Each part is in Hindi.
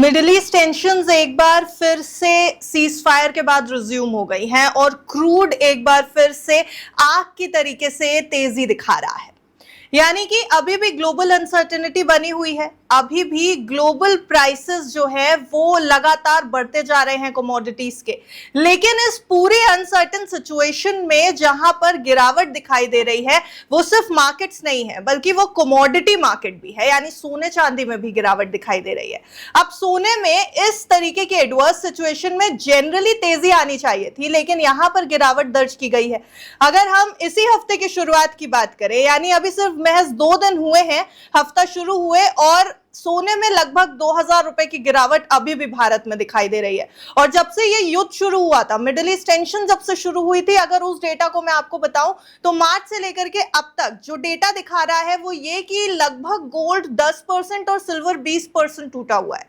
मिडिल ईस्ट टेंशंस एक बार फिर से सीज फायर के बाद रिज्यूम हो गई हैं और क्रूड एक बार फिर से आग की तरीके से तेजी दिखा रहा है। यानी कि अभी भी ग्लोबल अनसर्टेनिटी बनी हुई है, अभी भी ग्लोबल प्राइसेस जो है वो लगातार बढ़ते जा रहे हैं कमोडिटीज के। लेकिन इस पूरी अनसर्टेन सिचुएशन में जहां पर गिरावट दिखाई दे रही है वो सिर्फ मार्केट्स नहीं है बल्कि वो कमोडिटी मार्केट भी है, यानी सोने चांदी में भी गिरावट दिखाई दे रही है। अब सोने में इस तरीके के एडवर्स सिचुएशन में जनरली तेजी आनी चाहिए थी, लेकिन यहां पर गिरावट दर्ज की गई है। अगर हम इसी हफ्ते की शुरुआत की बात करें, यानी अभी सिर्फ महज 2 दिन हुए हैं हफ्ता शुरू हुए, और सोने में लगभग 2000 रुपए की गिरावट अभी भी भारत में दिखाई दे रही है। और जब से ये युद्ध शुरू हुआ था, मिडिल ईस्ट टेंशन जब से शुरू हुई थी, अगर उस डेटा को मैं आपको बताऊं तो मार्च से लेकर के अब तक जो डेटा दिखा रहा है वो ये कि लगभग गोल्ड 10% और सिल्वर 20% टूटा हुआ है।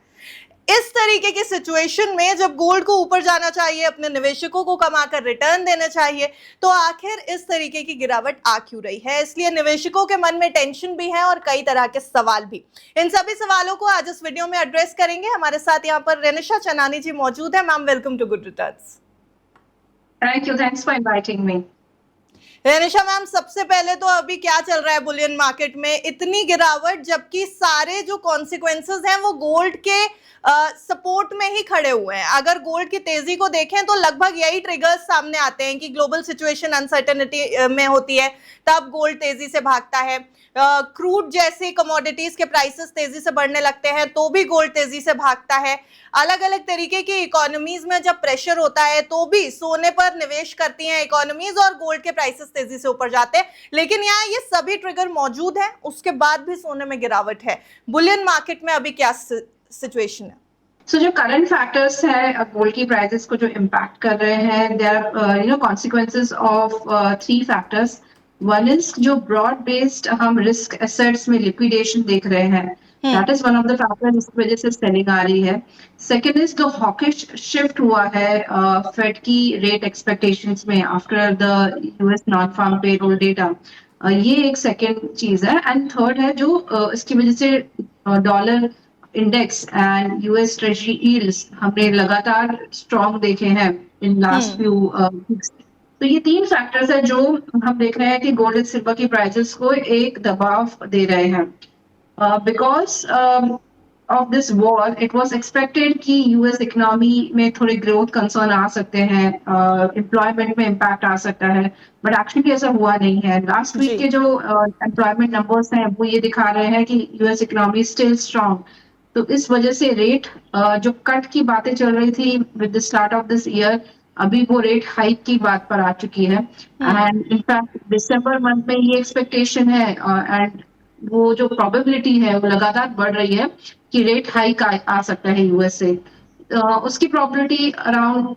इस तरीके की सिचुएशन में जब गोल्ड को ऊपर जाना चाहिए, अपने निवेशकों को कमाकर रिटर्न देने चाहिए, तो आखिर इस तरीके की गिरावट आ क्यों रही है? इसलिए निवेशकों के मन में टेंशन भी है और कई तरह के सवाल भी। इन सभी सवालों को आज इस वीडियो में एड्रेस करेंगे। हमारे साथ यहाँ पर रेनिशा चनानी जी मौजूद है। Ma'am, welcome to good returns. Thank you, thanks for inviting me. Renisha ma'am, सबसे पहले तो अभी क्या चल रहा है बुलियन मार्केट में? इतनी गिरावट, जबकि सारे जो कॉन्सिक्वेंसेस हैं वो गोल्ड के सपोर्ट में ही खड़े हुए हैं। अगर गोल्ड की तेजी को देखें तो लगभग यही ट्रिगर्स सामने आते हैं कि ग्लोबल सिचुएशन अनसर्टेनिटी में होती है तब गोल्ड तेजी से भागता है। क्रूड जैसी कमोडिटीज के प्राइसेस तेजी से बढ़ने लगते हैं तो भी गोल्ड तेजी से भागता है। अलग अलग तरीके की इकोनॉमीज में जब प्रेशर होता है तो भी सोने पर निवेश करती हैं इकोनॉमीज और गोल्ड के प्राइसेस तेजी से ऊपर जाते हैं। लेकिन यहाँ ये सभी ट्रिगर मौजूद हैं, उसके बाद भी सोने में गिरावट है। बुलियन मार्केट में अभी क्या सिचुएशन है? जो करंट फैक्टर्स है गोल्ड की प्राइसेस को जो इम्पैक्ट कर रहे हैं, there are consequences of 3 factors. One is जो ब्रॉड बेस्ड हम रिस्क एसेट्स में लिक्विडेशन देख रहे हैं, that is one of the factors जिसकी वजह से सेलिंग आ रही है। सेकेंड इज जो हॉकिश शिफ्ट हुआ है फेड की रेट एक्सपेक्टेशंस में after the US non farm payroll data, ये एक सेकेंड चीज है। एंड थर्ड है जो इसकी वजह से dollar index and US treasury yields हमने लगातार स्ट्रॉन्ग देखे हैं इन लास्ट फ्यू वीक्स। तो ये 3 फैक्टर्स है जो हम देख रहे हैं कि गोल्ड एंड सिल्वर की प्राइसेस को एक दबाव दे रहे हैं। Because of this war it was expected कि यूएस इकोनॉमी में थोड़े ग्रोथ कंसर्न आ सकते हैं, एम्प्लॉयमेंट में इम्पैक्ट आ सकता है, बट एक्चुअली ऐसा हुआ नहीं है। लास्ट वीक के जो एम्प्लॉयमेंट नंबर्स हैं वो ये दिखा रहे हैं कि यूएस इकोनॉमी स्टिल स्ट्रॉन्ग। तो इस वजह से रेट जो कट की बातें चल रही थी with the start of this year, अभी वो रेट हाइक की बात पर आ चुकी है। एंड इनफैक्ट दिसंबर मंथ में ये एक्सपेक्टेशन है एंड वो जो प्रोबेबिलिटी है वो लगातार बढ़ रही है कि रेट हाइक आ सकता है यूएस से। उसकी प्रोबेबिलिटी अराउंड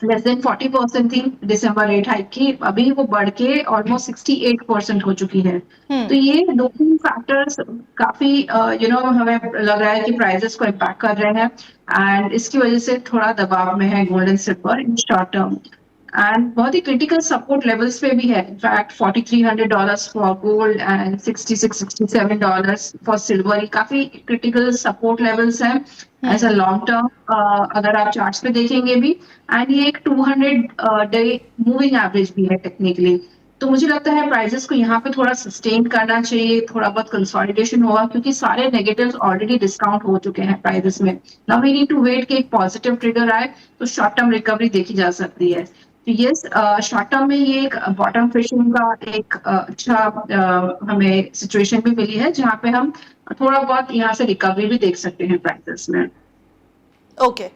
लेस देन 40% थी दिसंबर रेट हाइक की, अभी वो बढ़ के ऑलमोस्ट 68% हो चुकी है। तो ये 2-3 फैक्टर्स काफी हमें लग रहा है कि प्राइसेस को इम्पैक्ट कर रहे हैं एंड इसकी वजह से थोड़ा दबाव में है gold and silver in short term. And बहुत ही क्रिटिकल सपोर्ट लेवल्स पे भी है। In fact $4,300 for gold and $66-67 for silver, ये काफी क्रिटिकल सपोर्ट लेवल्स हैं एज अ लॉन्ग टर्म अगर आप चार्ट्स पे देखेंगे भी। एंड ये एक 200 डे मूविंग एवरेज भी है टेक्निकली। तो मुझे लगता है प्राइसेस को यहाँ पे थोड़ा सस्टेन करना चाहिए, थोड़ा बहुत कंसोलिडेशन होगा क्योंकि सारे नेगेटिव्स ऑलरेडी डिस्काउंट हो चुके हैं प्राइसेस में। Now we need to wait कि एक पॉजिटिव ट्रिगर आए तो शॉर्ट टर्म रिकवरी देखी जा सकती है। तो यस, शॉर्ट टर्म में ये एक बॉटम फिशिंग का एक अच्छा हमें सिचुएशन भी मिली है जहाँ पे हम थोड़ा बहुत यहाँ से रिकवरी भी देख सकते हैं प्राइसेस में। ओके,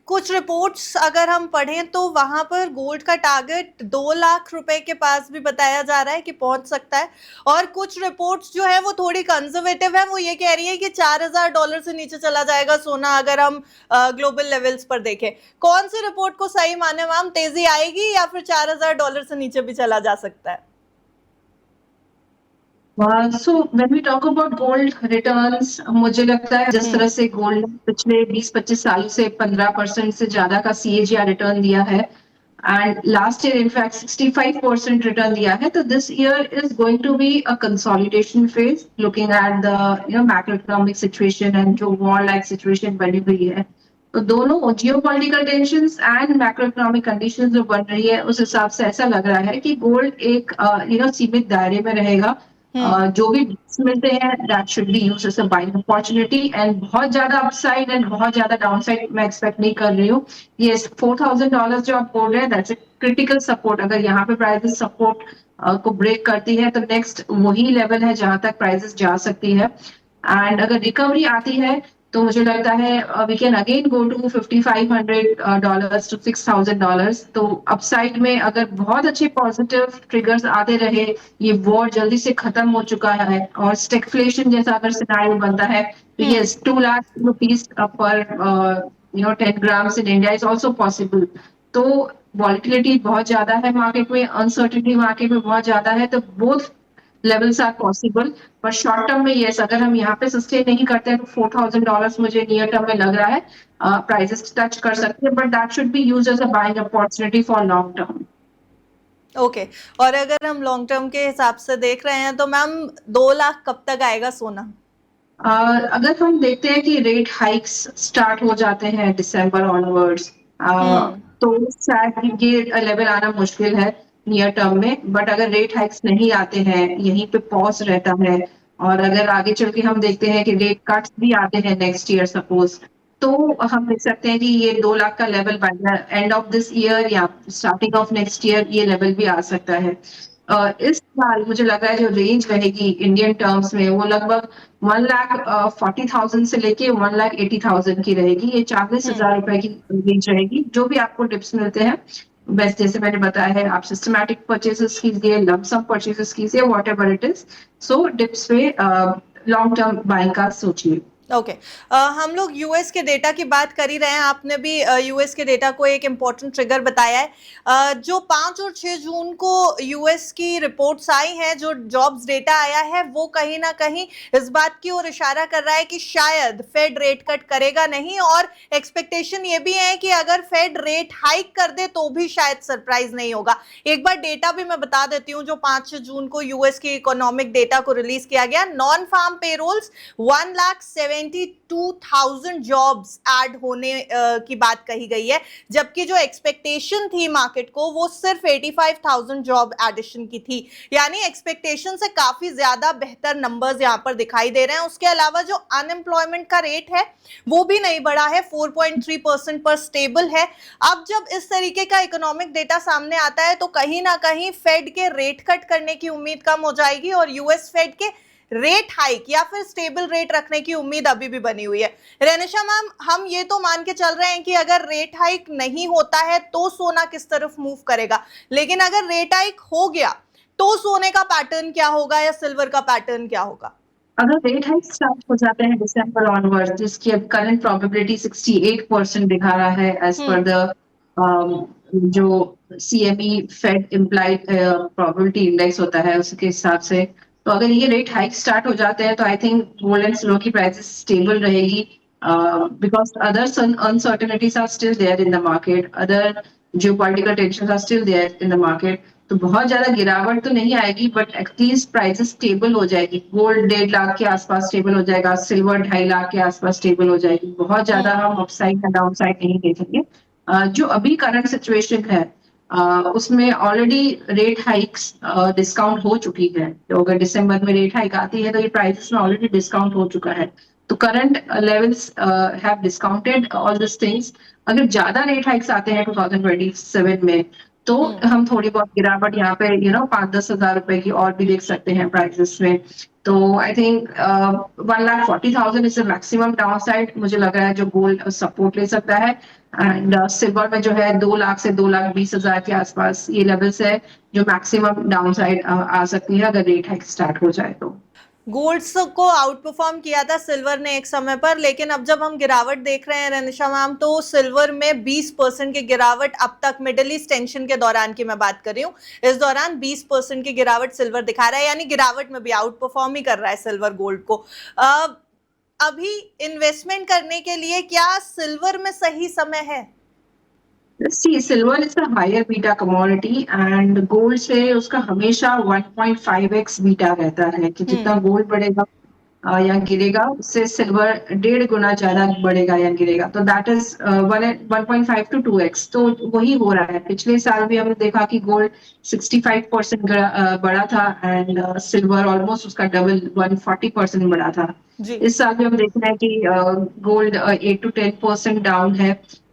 कुछ रिपोर्ट्स अगर हम पढ़ें तो वहां पर गोल्ड का टारगेट 2 लाख रुपए के पास भी बताया जा रहा है कि पहुंच सकता है। और कुछ रिपोर्ट्स जो है वो थोड़ी कंजर्वेटिव है, वो ये कह रही है कि $4000 से नीचे चला जाएगा सोना अगर हम ग्लोबल लेवल्स पर देखें। कौन सी रिपोर्ट को सही माने मैम? तेजी आएगी या फिर $4000 से नीचे भी चला जा सकता है? So when we talk about gold returns, मुझे लगता है जिस तरह से गोल्ड पिछले 20-25 साल से 15% से ज्यादा का CAGR रिटर्न दिया है, and last year in fact 65% return दिया है. तो this year is going to be a consolidation phase, looking at the macro economic situation and जो वॉर लाइक सिचुएशन बनी हुई है. तो दोनों geopolitical tensions and macro economic conditions जो बन रही है उस हिसाब से ऐसा लग रहा है कि गोल्ड एक सीमित दायरे में रहेगा. जो भी dips मिलते हैं that should be used as a buying opportunity. And बहुत ज्यादा अपसाइड एंड बहुत ज्यादा डाउनसाइड मैं एक्सपेक्ट नहीं कर रही हूँ. ये $4,000 जो आप बोल रहे हैं दैट्स ए क्रिटिकल सपोर्ट. अगर यहाँ पे प्राइसेस सपोर्ट को ब्रेक करती है तो नेक्स्ट वही लेवल है जहां तक प्राइसेस जा सकती है. एंड अगर रिकवरी आती है तो मुझे लगता है we can again go to $5,500 to $6,000. तो अपसाइड में अगर बहुत अच्छे पॉजिटिव ट्रिगर्स आते रहे, ये वॉर जल्दी से खत्म हो चुका है और स्टेगफ्लेशन जैसा अगर सिनेरियो बनता है तो ये 2 लाख रुपीस पर 10 grams in India is also possible. तो वॉलिटिलिटी बहुत ज्यादा है मार्केट में, अनसर्टिनिटी मार्केट में बहुत ज्यादा है. तो बोथ लेवल्स आर पॉसिबल. पर शॉर्ट टर्म में यस, अगर हम यहाँ पे सस्टेन नहीं करते हैं तो $4,000 मुझे नियर टर्म में लग रहा है प्राइसेस टच कर सकते हैं. But that should be used as a buying opportunity for long term. Okay और अगर हम लॉन्ग टर्म के हिसाब से देख रहे हैं तो मैम 2 लाख कब तक आएगा सोना? अगर हम देखते हैं कि रेट हाइक्स स्टार्ट हो जाते हैं दिसंबर ऑनवर्ड्स, तो शायद ये लेवल आना मुश्किल है नियर टर्म में. बट अगर रेट हाइक्स नहीं आते हैं, यहीं पे पॉज रहता है, और अगर आगे चल के हम देखते हैं कि रेट कट्स भी आते हैं नेक्स्ट ईयर सपोज, तो हम देख सकते हैं कि ये 2 लाख का level by end of this year या स्टार्टिंग ऑफ नेक्स्ट ईयर ये लेवल भी आ सकता है. इस साल मुझे लग रहा है जो रेंज रहेगी इंडियन टर्म्स में वो लगभग 1,40,000 से लेके 1,80,000 की रहेगी. ये 40,000 रुपए की रेंज रहेगी. जो भी आपको डिप्स मिलते हैं, बस जैसे मैंने बताया है, आप सिस्टमैटिक परचेसेस कीजिए, लमसम परचेसेस कीजिए, what ever it is. So dips पे लॉन्ग टर्म बाइंग का सोचिए. ओके हम लोग यूएस के डेटा की बात कर ही रहे हैं. आपने भी यूएस के डेटा को एक इम्पोर्टेंट ट्रिगर बताया है. जो 5 और 6 जून को यूएस की रिपोर्ट्स आई हैं, जो जॉब्स डेटा आया है, वो कहीं ना कहीं इस बात की ओर इशारा कर रहा है कि शायद फेड रेट कट करेगा नहीं, और एक्सपेक्टेशन ये भी है कि अगर फेड रेट हाइक कर दे तो भी शायद सरप्राइज नहीं होगा. एक बार डेटा भी मैं बता देती हूँ जो 5 जून को यूएस की इकोनॉमिक डेटा को रिलीज किया गया. Non farm payrolls 1,72,000 jobs add होने की बात कही गई है, जबकि जो एक्सपेक्टेशन थी मार्केट को वो सिर्फ 85,000 जॉब एडिशन की थी. यानी एक्सपेक्टेशन से काफी ज्यादा बेहतर नंबर्स यहां पर दिखाई दे रहे हैं. उसके अलावा जो अनएम्प्लॉयमेंट का रेट है वो भी नहीं बढ़ा है, 4.3% पर स्टेबल है. अब जब इस तरीके का इकोनॉमिक डेटा सामने आता है तो कहीं ना कहीं फेड के रेट कट करने की उम्मीद कम हो जाएगी और यूएस फेड के रेट हाइक या फिर स्टेबल रेट रखने की उम्मीद अभी भी बनी हुई है. रेनिशा मैम, हम ये तो मान के चल रहे हैं कि अगर रेट हाइक नहीं होता है तो सोना किस तरफ मूव करेगा, लेकिन अगर रेट हाइक हो गया तो सोने का पैटर्न क्या होगा या सिल्वर का पैटर्न क्या होगा? अगर रेट हाइक स्टार्ट हो जाते हैं दिसंबर ऑनवर्ड, जिसकी अब करंट प्रोबेबिलिटी 68% दिखा रहा है एज पर द जो CME Fed implied probability index होता है उसके हिसाब से, तो अगर ये रेट हाइक स्टार्ट हो जाते हैं तो I think gold and silver की प्राइसेस स्टेबल रहेगी. Because other uncertainties are still there in the market, other geopolitical tensions are still there in the market. तो बहुत ज्यादा गिरावट तो नहीं आएगी, बट एटलीस्ट प्राइसेस स्टेबल हो जाएगी. गोल्ड 1.5 लाख के आसपास स्टेबल हो जाएगा, सिल्वर 2.5 लाख के आसपास स्टेबल हो जाएगी. बहुत ज्यादा हम अपसाइड या डाउनसाइड नहीं देखेंगे. जो अभी करंट सिचुएशन है उसमें ऑलरेडी रेट हाइक्स डिस्काउंट हो चुकी है. तो अगर दिसंबर में रेट हाइक आती है तो ये प्राइसेस में ऑलरेडी डिस्काउंट हो चुका है. तो current levels have discounted all this things. अगर ज्यादा रेट हाइक्स आते हैं 2027 में तो हम थोड़ी बहुत गिरावट यहाँ पे 5-10 हजार रुपए की और भी देख सकते हैं प्राइसेस में. तो I think 1,40,000 is the maximum down side मुझे लग रहा है जो गोल्ड सपोर्ट ले सकता है. एंड सिल्वर में जो है 2 लाख से 2,20,000 के आसपास ये लेवल्स है जो मैक्सिमम डाउन साइड आ सकती है अगर रेट हाइक स्टार्ट हो जाए. तो गोल्ड्स को आउट परफॉर्म किया था सिल्वर ने एक समय पर, लेकिन अब जब हम गिरावट देख रहे हैं रेनिशा मैम, तो सिल्वर में 20% की गिरावट अब तक, मिडिल ईस्ट टेंशन के दौरान की मैं बात कर रही हूँ, इस दौरान 20% की गिरावट सिल्वर दिखा रहा है. यानी गिरावट में भी आउट परफॉर्म ही कर रहा है सिल्वर गोल्ड को. अभी इन्वेस्टमेंट करने के लिए क्या सिल्वर में सही समय है? See silver is a higher beta commodity and gold से उसका हमेशा 1.5x बीटा रहता है कि जितना हम्म। गोल्ड बढ़ेगा या गिरेगा उससे सिल्वर 1.5 गुना ज्यादा बढ़ेगा या गिरेगा, तो दैट इज 1.5 to 2x। तो वही हो रहा है। पिछले साल भी हमने देखा कि गोल्ड 65% बढ़ा था एंड सिल्वर ऑलमोस्ट उसका डबल 140% बढ़ा था। जी। इस साल भी हम देख रहे हैं कि गोल्ड 8 to 10% डाउन है,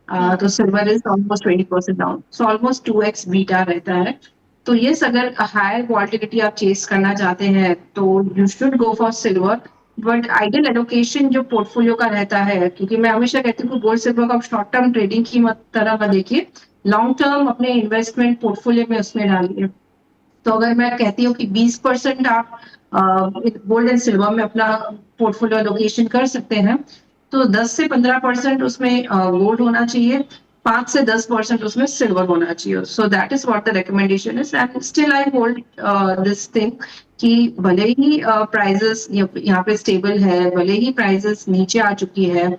हम्म। तो silver is almost 20% down, so almost 2x beta रहता है। तो यस, अगर हायर वॉल्टिलिटी आप चेस करना चाहते हैं तो you should go for silver. But ideal allocation जो पोर्टफोलियो का रहता है, क्योंकि मैं हमेशा कहती हूँ कि गोल्ड सिल्वर का शॉर्ट टर्म ट्रेडिंग की तरह मत देखिए, लॉन्ग टर्म अपने इन्वेस्टमेंट पोर्टफोलियो में उसमें डालिए। तो अगर मैं कहती हूँ कि 20% आप गोल्ड एंड सिल्वर में अपना पोर्टफोलियो एलोकेशन कर सकते हैं, तो 10 से 15% उसमें गोल्ड होना चाहिए, 5 से 10% उसमें सिल्वर होना चाहिए। सो that is what the recommendation is and still I hold this thing कि भले ही प्राइजेस यहाँ पे स्टेबल है, भले ही प्राइजेस नीचे आ चुकी है,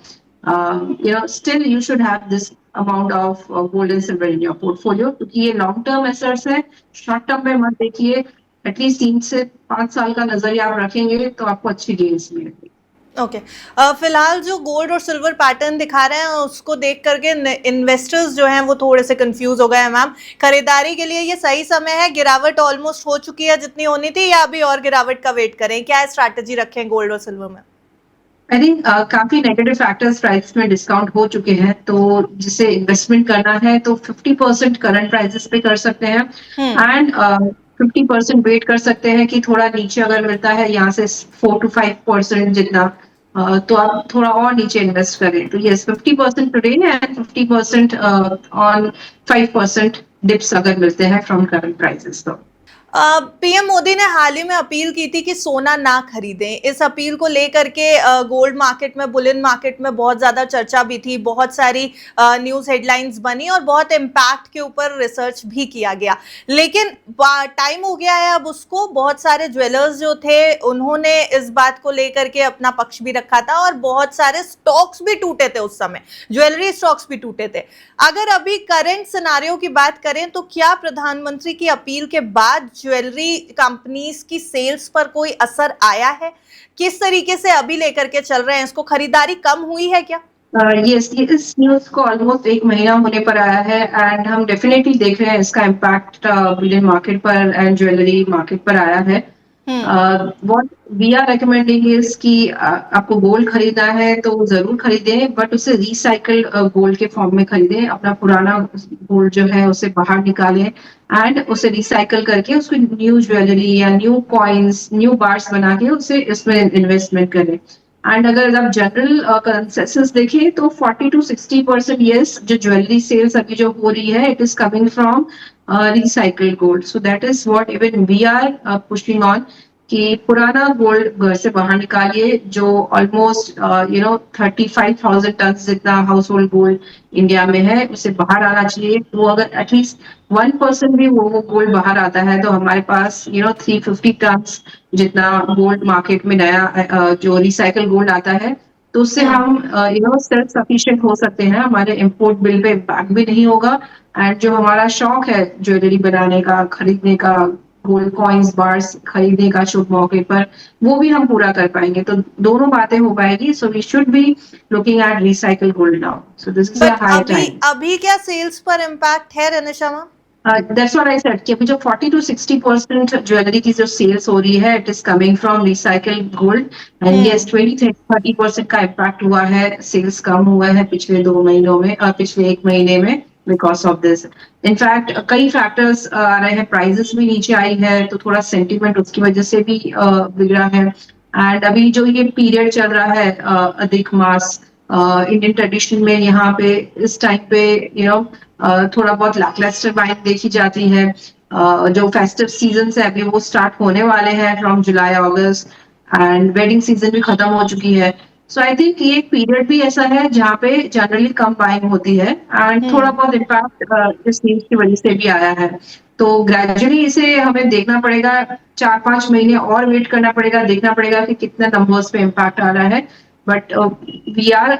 still you should have this amount of gold and silver in your portfolio, क्योंकि ये लॉन्ग टर्म एसेट्स है। शॉर्ट टर्म में मत देखिए, एटलीस्ट 3 से 5 साल का नजरिया आप रखेंगे तो आपको अच्छी गेन्स मिलेंगे। ओके। फिलहाल जो गोल्ड और सिल्वर पैटर्न दिखा रहे हैं उसको देख करके इन्वेस्टर्स जो हैं वो थोड़े से कंफ्यूज हो गए हैं मैम। खरीदारी के लिए ये सही समय है? गिरावट ऑलमोस्ट हो चुकी है जितनी होनी थी, या अभी और गिरावट का वेट करें? क्या स्ट्रैटेजी रखें गोल्ड और सिल्वर में? आई थिंक काफी नेगेटिव फैक्टर्स प्राइस में डिस्काउंट हो चुके हैं, तो जिसे इन्वेस्टमेंट करना है तो 50% करंट प्राइसेस पे कर सकते हैं हम्म। एंड 50% वेट कर सकते हैं कि थोड़ा नीचे अगर मिलता है यहाँ से 4 to 5% जितना, तो आप थोड़ा और नीचे इन्वेस्ट करें। तो yes, 50% today and 50% on 5% dips अगर मिलते हैं फ्रॉम करंट प्राइसेस तो। पीएम मोदी ने हाल ही में अपील की थी कि सोना ना खरीदें। इस अपील को लेकर के गोल्ड मार्केट में, बुलियन मार्केट में बहुत ज्यादा चर्चा भी थी, बहुत सारी न्यूज हेडलाइंस बनी और बहुत इम्पैक्ट के ऊपर रिसर्च भी किया गया। लेकिन टाइम हो गया है अब उसको। बहुत सारे ज्वेलर्स जो थे उन्होंने इस बात को लेकर के अपना पक्ष भी रखा था और बहुत सारे स्टॉक्स भी टूटे थे उस समय, ज्वेलरी स्टॉक्स भी टूटे थे। अगर अभी करंट सिनारियो की बात करें तो क्या प्रधानमंत्री की अपील के बाद ज्वेलरी कंपनीज की सेल्स पर कोई असर आया है? किस तरीके से अभी लेकर के चल रहे हैं इसको? खरीदारी कम हुई है क्या? यस, ये इस न्यूज को ऑलमोस्ट 1 महीना होने पर आया है एंड हम डेफिनेटली देख रहे हैं इसका इम्पैक्ट बुलियन मार्केट पर एंड ज्वेलरी मार्केट पर आया है। What we are recommending is कि आपको गोल्ड खरीदना है तो जरूर खरीदें, बट उसे रिसाइकल गोल्ड के फॉर्म में खरीदें। अपना पुराना गोल्ड जो है उसे बाहर निकालें एंड उसे रिसाइकल करके उसको न्यू ज्वेलरी या न्यू कॉइन्स, न्यू बार्स बना के उसे इसमें इन्वेस्टमेंट करें। एंड अगर आप जनरल कंसेंसस देखें तो 40 to 60% यस, जो ज्वेलरी सेल्स अभी जो हो रही है it is coming from recycled gold. So that is what even we are pushing on कि पुराना गोल्ड घर से बाहर निकालिए, जो ऑलमोस्ट 35,000 टन जितना हाउस होल्ड गोल्ड इंडिया में है उसे बाहर आना चाहिए। वो अगर एटलीस्ट 1% भी वो गोल्ड बाहर आता है तो हमारे पास 350 टन जितना गोल्ड मार्केट में नया जो रिसाइकल गोल्ड आता है, तो उससे हम सेल्फ सफिशिएंट हो सकते हैं। हमारे इम्पोर्ट बिल पे इम्पैक्ट भी नहीं होगा एंड जो हमारा शौक है ज्वेलरी बनाने का, खरीदने का, गोल्ड कॉइन्स बार्स खरीदने का शुभ मौके पर, वो भी हम पूरा कर पाएंगे। तो दोनों बातें हो पाएगी। So we should be looking at recycle gold now. So this is a but high अभी टाइम। अभी क्या सेल्स पर इम्पैक्ट है Ranisha ma'am? That's what I said कि अभी जो 40 to 60% ज्वेलरी की जो सेल्स हो रही है it is coming from recycled gold and yes, 20-30% का इम्पैक्ट हुआ है। सेल्स कम हुआ है पिछले 2 महीनों में, पिछले 1 महीने में, बिकॉज ऑफ दिस। इनफैक्ट कई फैक्टर्स आ रहे हैं, प्राइजेस भी नीचे आई है तो थोड़ा सेंटीमेंट उसकी वजह से भी बिगड़ा है। एंड अभी जो ये पीरियड चल रहा है अधिक मास, इंडियन ट्रेडिशन में यहाँ पे इस टाइम पे थोड़ा बहुत लैकलस्टर बाइंग देखी जाती है। जो फेस्टिव सीजन है अभी वो स्टार्ट होने वाले हैं from July August and wedding season भी खत्म हो चुकी है। सो आई थिंक ये एक पीरियड भी ऐसा है जहाँ पे जनरली कम बाइंग होती है एंड थोड़ा बहुत इम्पैक्ट इस न्यूज की वजह से भी आया है। तो ग्रेजुअली इसे हमें देखना पड़ेगा, 4-5 महीने और वेट करना पड़ेगा, देखना पड़ेगा कि कितने नंबर्स पे इम्पैक्ट आ रहा है। बट वी आर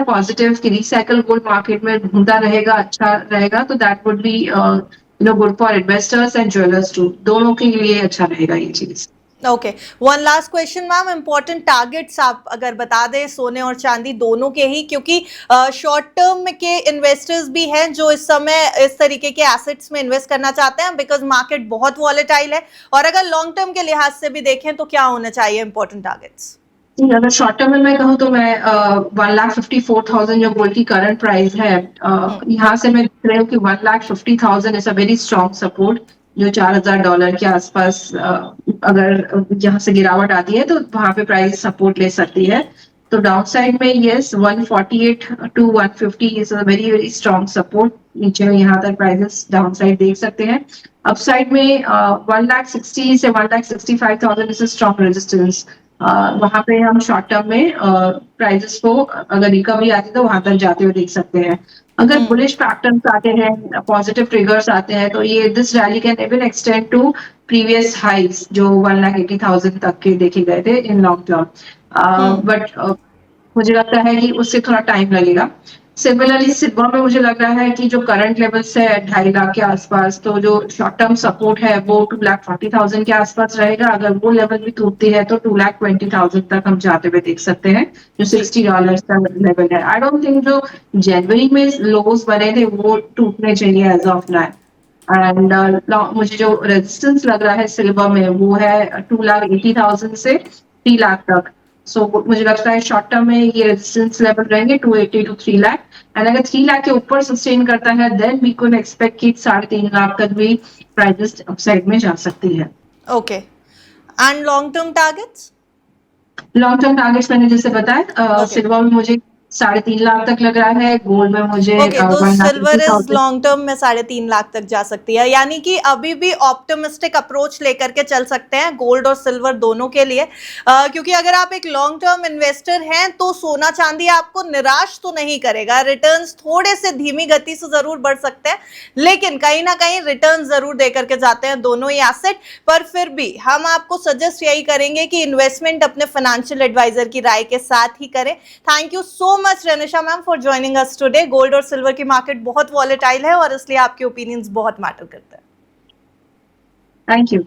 पॉजिटिव कि रिसाइकल गोल्ड मार्केट में घूमता रहेगा, अच्छा रहेगा, तो that would be good for investors and jewellers too, दोनों के लिए अच्छा रहेगा ये चीज। Okay, one last question ma'am, important targets आप अगर बता दें सोने और चांदी दोनों के ही, क्योंकि शॉर्ट टर्म के इन्वेस्टर्स भी हैं जो इस समय इस तरीके के एसेट्स में इन्वेस्ट करना चाहते हैं बिकॉज मार्केट बहुत वॉलेटाइल है, और अगर लॉन्ग टर्म के लिहाज से भी देखें तो क्या होना चाहिए इंपॉर्टेंट टारगेट्स? अगर शॉर्ट टर्म में मैं कहूँ तो मैं 1,54,000 जो गोल्ड की करंट प्राइस है, यहाँ से मैं देख रही हूँ कि 1,50,000 is a very strong support, जो $4,000 के आसपास अगर यहाँ से गिरावट आती है तो वहां पे प्राइस सपोर्ट ले सकती है। तो डाउन साइड में yes 148 to 150 is a very very strong support, नीचे में यहाँ तक प्राइसेस डाउन साइड देख सकते हैं। अपसाइड में 1,60,000 से 1,65,000 इज अ स्ट्रॉन्ग रेजिस्टेंस, वहां पे हम शॉर्ट टर्म में प्राइसेस को अगर रिकवरी आती है तो वहां तक जाते हुए देख सकते हैं। अगर बुलिश पैटर्न्स आते हैं, पॉजिटिव ट्रिगर्स आते हैं, तो ये this rally can even extend to previous highs जो 1,80,000 तक के देखे गए थे इन लॉन्ग टर्म, बट मुझे लगता है कि उससे थोड़ा टाइम लगेगा। सिमिलरली सिल्वर में मुझे लग रहा है कि जो करंट लेवल्स है 2.5 लाख के आसपास, तो जो शॉर्ट टर्म सपोर्ट है वो 2,40,000 के आसपास रहेगा, अगर वो लेवल भी टूटती है तो 2,20,000 तक हम जाते हुए देख सकते हैं, जो $60 का लेवल है। आई डोंट थिंक जो जनवरी में लोज बने थे वो टूटने चाहिए एज ऑफ नाउ। एंड मुझे जो रेजिस्टेंस लग रहा है सिल्वर में वो है 2,80,000 से 3 लाख तक। सो मुझे लगता है शॉर्ट टर्म में ये रेजिस्टेंस लेवल रहेंगे 280 to 3 लाख, एंड अगर 3 लाख के ऊपर सस्टेन करता है देन वी कैन एक्सपेक्ट कि 3.5 लाख तक भी प्राइसेस अपसाइड में जा सकती है। Okay, and long term targets? Long term targets मैंने जैसे बताया, सिल्वर में मुझे 3.5 लाख तक लग रहा है, गोल्ड में मुझे ओके, तो सिल्वर इज लॉन्ग टर्म में 3.5 लाख तक जा सकती है, यानी कि अभी भी ऑप्टिमिस्टिक अप्रोच लेकर के चल सकते हैं गोल्ड और सिल्वर दोनों के लिए, क्योंकि अगर आप एक लॉन्ग टर्म इन्वेस्टर हैं तो सोना चांदी आपको निराश तो नहीं करेगा, रिटर्न्स थोड़े से धीमी गति से जरूर बढ़ सकते हैं लेकिन कहीं ना कहीं रिटर्न जरूर दे करके जाते हैं दोनों ही एसेट, पर फिर भी हम आपको सजेस्ट यही करेंगे कि इन्वेस्टमेंट अपने फाइनेंशियल एडवाइजर की राय के साथ ही करें। Thank you so much रेनिशा ma'am for joining us today. Gold और सिल्वर की मार्केट बहुत वॉलेटाइल है और इसलिए आपके ओपिनियंस बहुत मैटर करते हैं। Thank you.